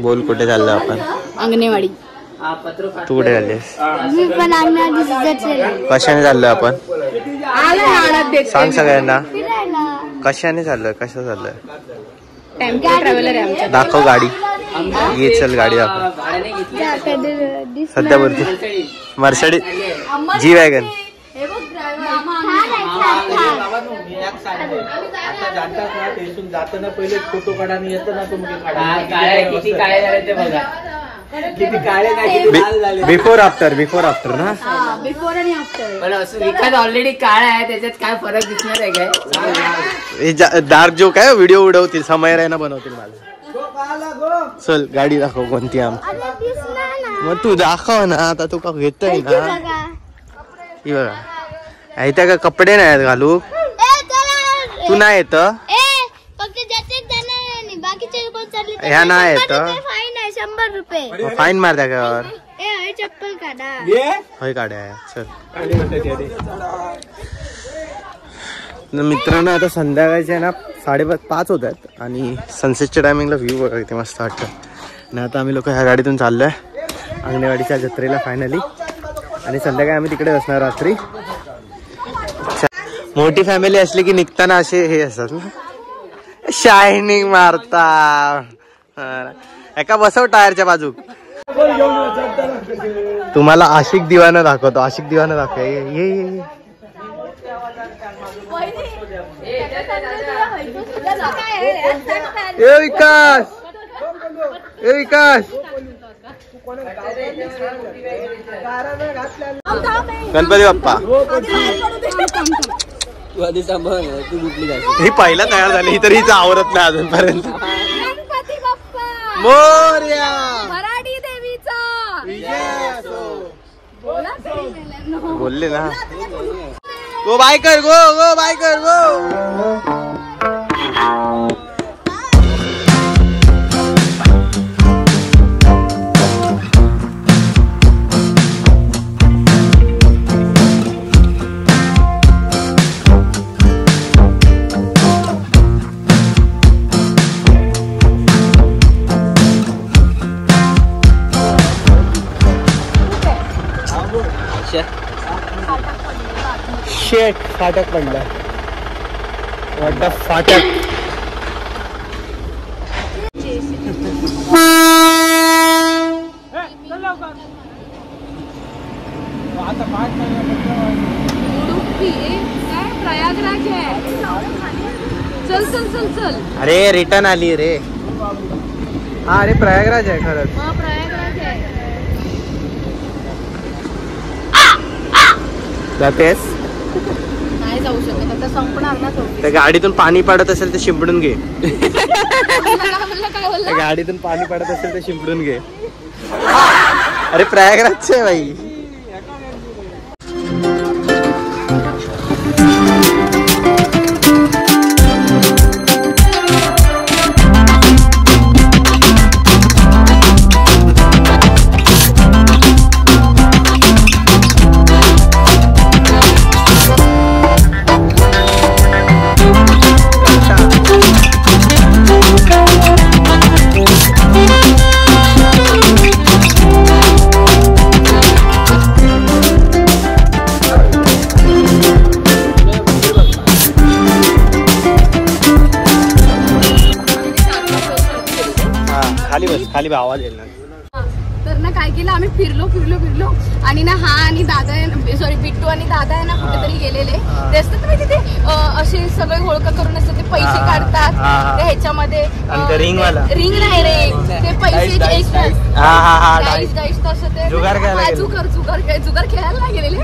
बोल कुठे चाललो आपण? अंगणेवाडी. तू कुठे चाललीस? मी पण अंगणवाडी. कशाने चाललोय आपण? सांग सगळ्यांना. कशाने चाललोय? कसं चाललोय? टेम्पो ट्रॅव्हलर आहे आमच्या. दाखव गाडी. ये चल गाडी दाखव. सध्या बोलतो मर्सिडीज जी वॅगन. जाताना पहिले फोटो काढायला येतं ना तुम्ही किती काळे झाले ते बघा. किती काळे नाही किती लाल झाले. बिफोर आफ्टर ना. बिफोर आणि आफ्टर. पण असं विकास ऑलरेडी काळा आहे त्याच्यात काय फरक दिसणार आहे काय? डार्क जो काय व्हिडिओ उडवतील समय रायना बनवतील मला. चल गाडी दाखव कोणती आमची. मग तू दाखव ना आता. तू का घेतोय ना. ही बघा इथे का कपडे नाही आहेत घालू. तू नाही येत ह्या नाही येत. फाईन आहे 100 रुपये. फाईन मार त्याच्यावर. चप्पल काढा. होय काढ्या. चल मित्रांनो आता संध्याकाळचे ना 5:30 होत आहेत आणि सनसेटच्या टायमिंगला व्ह्यू बघा किती मस्त वाटतं. आणि आता आम्ही लोक ह्या गाडीतून चाललोय अंगणवाडीच्या जत्रेला फायनली. आणि संध्याकाळी आम्ही तिकडे असणार रात्री. मोठी फॅमिली असली की निघताना असे हे असतात ना शायनिंग मारता. एका बसव टायरच्या बाजू. तुम्हाला आशिक दिवाना दाखवतो. आशिक दिवाना दाखव. ये विकास. गणपती बाप्पा. ही पहिला तयार झाली. ही तरी हिचं आवरत नाही अजूनपर्यंत. मोरया. मराठी देवीचा विजय असो. बोलले ना. गो बाय कर. गो बाय कर. गो. शेट फाटक पडला. मोठा फाटक. प्रयागराज आहे. चल चल चल चल. अरे रिटर्न आली रे. हा अरे प्रयागराज आहे खरंच. प्रयागराज आहे. जातेस? नाही जाऊ शकत आता. संपणार ना. त्या गाडीतून पाणी पडत असेल तर शिंपडून घे. काय बोलला? गाडीतून पाणी पडत असेल तर शिंपडून घे. अरे प्रयागराजचे आहे बाई. खाली आवाज येईल ना. तर ना काय केलं आम्ही फिरलो आणि ना हा आणि दादा सॉरी बिट्टू आणि दादा आहे ना कुठेतरी गेलेले. ते असतात ना तिथे असे सगळे घोळका करून असतात. ते पैसे काढतात ते ह्याच्यामध्ये. रिंग नाही रे ते पैसे तसं ते जुगार खेळायला नाही गेलेले.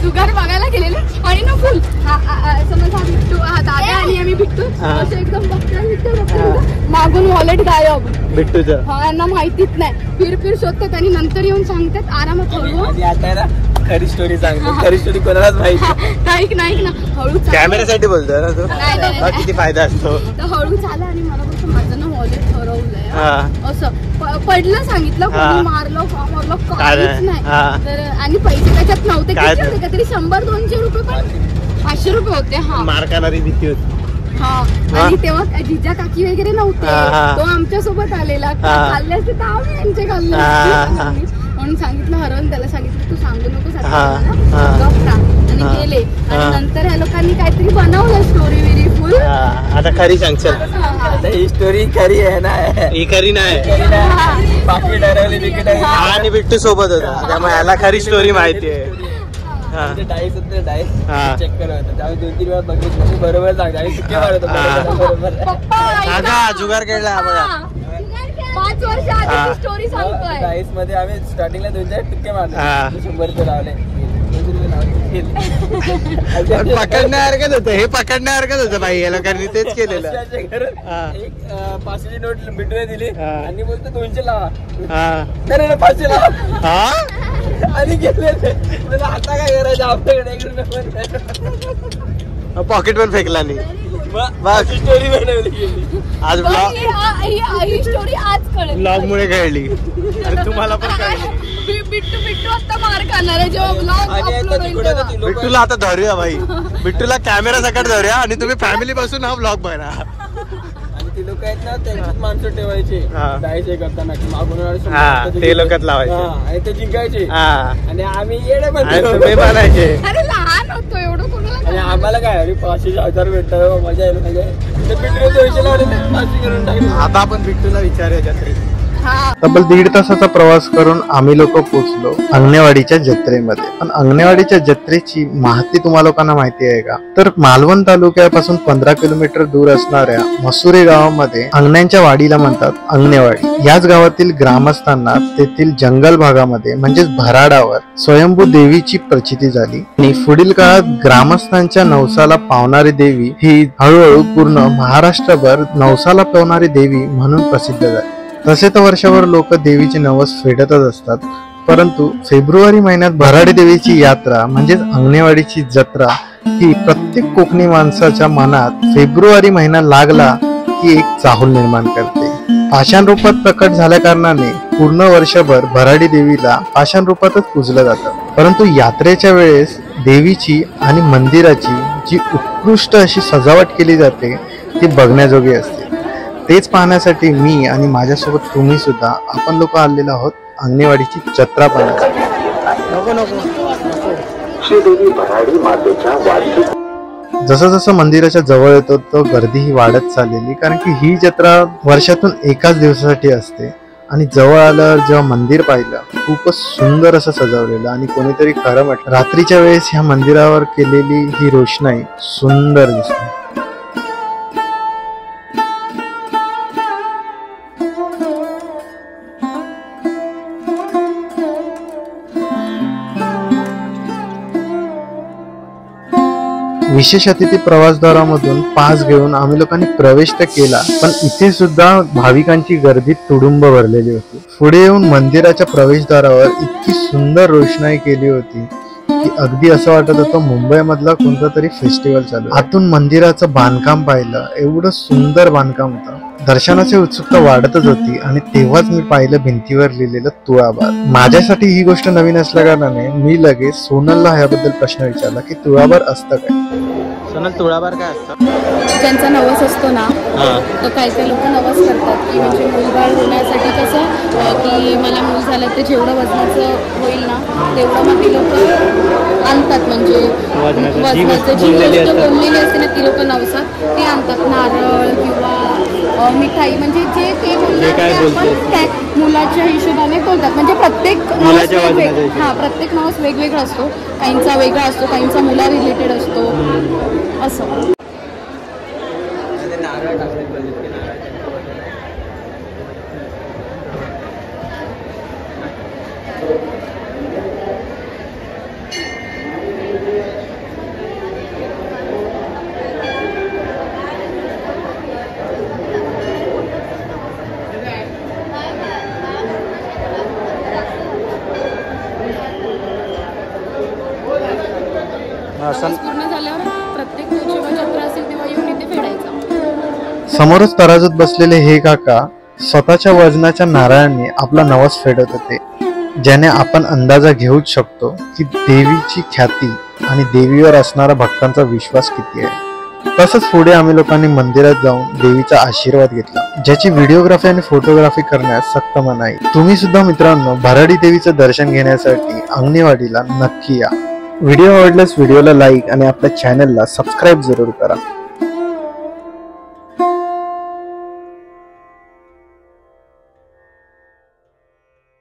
जुगार बघायला गेलेले. आणि ना फुल समज हा बिट्टू दादा आणि आम्ही बिट्टू असं एकदम बघतो मागून वॉलेट गायब बिट्टूचं. यांना माहितीच नाही. फिर शोधतात आणि नंतर येऊन सांगतात आरामात. खरी स्टोरी सांगतो. खरी स्टोरी कोणालाच माहिती नाही ना. हळू कॅमेऱ्यासाठी बोलतोय ना तू. किती फायदा असतो. हळू चाला आणि मला बोलतो माझं ना वॉलेट हरवलंय असं पडलं. सांगितलं कोणी मारलं काहीच नाही. तर आणि पैसे त्याच्यात नव्हते. किती होते का तरी 100-200 रुपये पण 500 रुपये होते. हा मार खाणारी भीती होती. आणि तेव्हा जिजा काकी वगैरे नव्हते, तो आमच्या सोबत आलेला. खाल्ले असते तर आम्ही यांचे खाल्ले म्हणून सांगितलं. हरवून त्याला सांगितलं तू सांगू नकोस आणि गेले. आणि नंतर ह्या लोकांनी काहीतरी बनवलं स्टोरी वेरी फुल. आता खरी सांगशील ही स्टोरी खरी आहे ना? ही खरी नाही, बाकी ठरवली तिकीट आणि बिट्टू सोबत होता त्यामुळे याला खरी स्टोरी माहिती आहे. डाईस होते, डाईस चेक करत होतं त्यामुळे 2-3 वेळा बघितलं बरोबर सांगतो आणि तुझे मारत होता. जुगार खेळला बघा. 5 वर्ष आधी स्टोरी सांगतोय. डाईस मध्ये आम्ही स्टार्टिंगला 2-4 टक्के मारले, 100 रुपये लावले. पकडण्यासारखंच होतं हे, पकडण्यासारखंच होतं बाई. या लोकांनी तेच केलेलं. एक 500ची नोट बिटूने दिली आणि बोलतो 200 लावा. नाही 500 लावा आणि गेले. आता काय करायचं आपल्याकडे पॉकेट पण फेकला नाही. स्टोरी बनवली आज ही स्टोरी आज कळली, ब्लॉग मुळे कळली आणि तुम्हाला पण कळली. बिट्टू आता मार खाणार आहे जेव्हा ब्लॉग अपलोड होईल. बिट्टूला आता धरूया बाई, बिट्टूला कॅमेरा सकट धरूया आणि तुम्ही फॅमिली पासून हा ब्लॉग बघा. आणि ती लोक आहेत ना त्यांच्यात माणसं ठेवायचे डायस हे करताना की मागून ते लोकात लावायचे आणि ते जिंकायचे आणि आम्ही येडे तुम्ही बनायचे. अरे लहान होतो एवढं कोणाला. आणि आम्हाला काय अरे 500-1000 भेटतं मजा येईल. म्हणजे बिट्टूला 200 लावले 500 करून टाकले. आता आपण बिट्टूला विचारूया जत्रेत. तब्बल 1.5 तासाचा प्रवास करून आम्ही लोक पोहोचलो अंगणेवाडीच्या जत्रेमध्ये. पण अंगणेवाडीच्या जत्रेची माहिती तुम्हा लोकांना माहिती आहे का? तर मालवण तालुक्यापासून 15 किलोमीटर दूर असणाऱ्या मसुरे गावामध्ये अंगण्यांच्या वाडीला म्हणतात अंगणेवाडी. याच गावातील ग्रामस्थांना तेथील जंगल भागामध्ये म्हणजेच भराडावर स्वयंभू देवीची प्रचिती झाली आणि पुढील काळात ग्रामस्थांच्या नवसाला पावणारी देवी ही हळूहळू पूर्ण महाराष्ट्रभर नवसाला पावणारी देवी म्हणून प्रसिद्ध झाली. तसे तर वर्षभर लोक देवीचे नवस फेडतच असतात, परंतु फेब्रुवारी महिन्यात भराडी देवीची यात्रा म्हणजेच अंगणेवाडीची जत्रा ही प्रत्येक कोकणी माणसाच्या मनात फेब्रुवारी महिना लागला की एक चाहूल निर्माण करते. पाषाण रूपात प्रकट झाल्या कारणाने पूर्ण वर्षभर भराडी देवीला पाषाण रूपातच पूजलं जातं. परंतु यात्रेच्या वेळेस देवीची आणि मंदिराची जी उत्कृष्ट अशी सजावट केली जाते ती बघण्याजोगी असते. तेच पाहण्यासाठी मी आणि माझ्यासोबत तुम्ही सुद्धा आपण लोक आलेलो आहोत अंगणेवाडीची जत्रा पाहण्यासाठी. जसं जसं मंदिराच्या जवळ येतो तो गर्दी ही वाढत चाललेली, कारण की ही जत्रा वर्षातून एकाच दिवसासाठी असते. आणि जवळ आल्यावर जेव्हा मंदिर पाहिलं खूपच सुंदर असं सजवलेलं आणि कोणीतरी खरं म्हटलं रात्रीच्या वेळेस ह्या मंदिरावर केलेली ही रोषणाई सुंदर दिसते. विशेष अतिथी प्रवासद्वारामधून पास घेऊन आम्ही लोकांनी प्रवेश तर केला, पण इथे सुद्धा भाविकांची गर्दी तुडुंब भरलेली होती. पुढे येऊन मंदिराच्या प्रवेशद्वारावर इतकी सुंदर रोषणाई केली होती की अगदी असं वाटत होतं मुंबई मधला कोणता तरी फेस्टिवल चालू. आतून मंदिराचं बांधकाम पाहिलं, एवढं सुंदर बांधकाम होतं. दर्शनाची उत्सुकता वाढतच होती आणि तेव्हाच मी पाहिलं भिंतीवर लिहिलेलं तुळाबार. माझ्यासाठी ही गोष्ट नवीन असल्या कारणाने मी लगेच सोनलला ह्याबद्दल प्रश्न विचारला की तुळाबार असतं काय? सोनल, तुळाबार काय असतं? ज्यांचा नवस असतो ना तर काही काही लोक नवस करतात की म्हणजे मूलबाळ होण्यासाठी कसं की मला मूल झालं तर जेवढं वजनाचं होईल ना तेवढं मग ती लोक आणतात. म्हणजे वजनाचं जी गोष्ट बोललेली असते ना ती लोक नवसात ते आणतात. नारळ किंवा मिठाई म्हणजे जे ते बोलतात मुलाच्या हिशोबाने बोलतात. म्हणजे प्रत्येक नवस प्रत्येक नवस वेगवेगळा असतो. काहींचा वेगळा असतो, काहींचा मुला रिलेटेड असतो असं. पूर्ण झाल्यावर प्रत्येक जेव्हा जत्रा असेल तेव्हा येऊन इथे फेडायचा. समोरच तराजूत बसलेले हे काका स्वतःच्या वजनाच्या नारळाने आपला नवस फेडत होते, ज्याने आपण अंदाजा घेऊच शकतो की देवीची ख्याती आणि देवीवर असणारा भक्तांचा विश्वास किती आहे. तसंच पुढे आम्ही लोकांनी मंदिरात जाऊन देवीचा आशीर्वाद घेतला, ज्याची व्हिडिओग्राफी आणि फोटोग्राफी करण्यास सक्त मनाई. तुम्ही सुद्धा मित्रांनो भराडी देवीचं दर्शन घेण्यासाठी अंगणेवाडीला नक्की या. व्हिडिओ आवडल्यास व्हिडिओला लाईक आणि आपल्या चॅनलला सबस्क्राईब जरूर करा.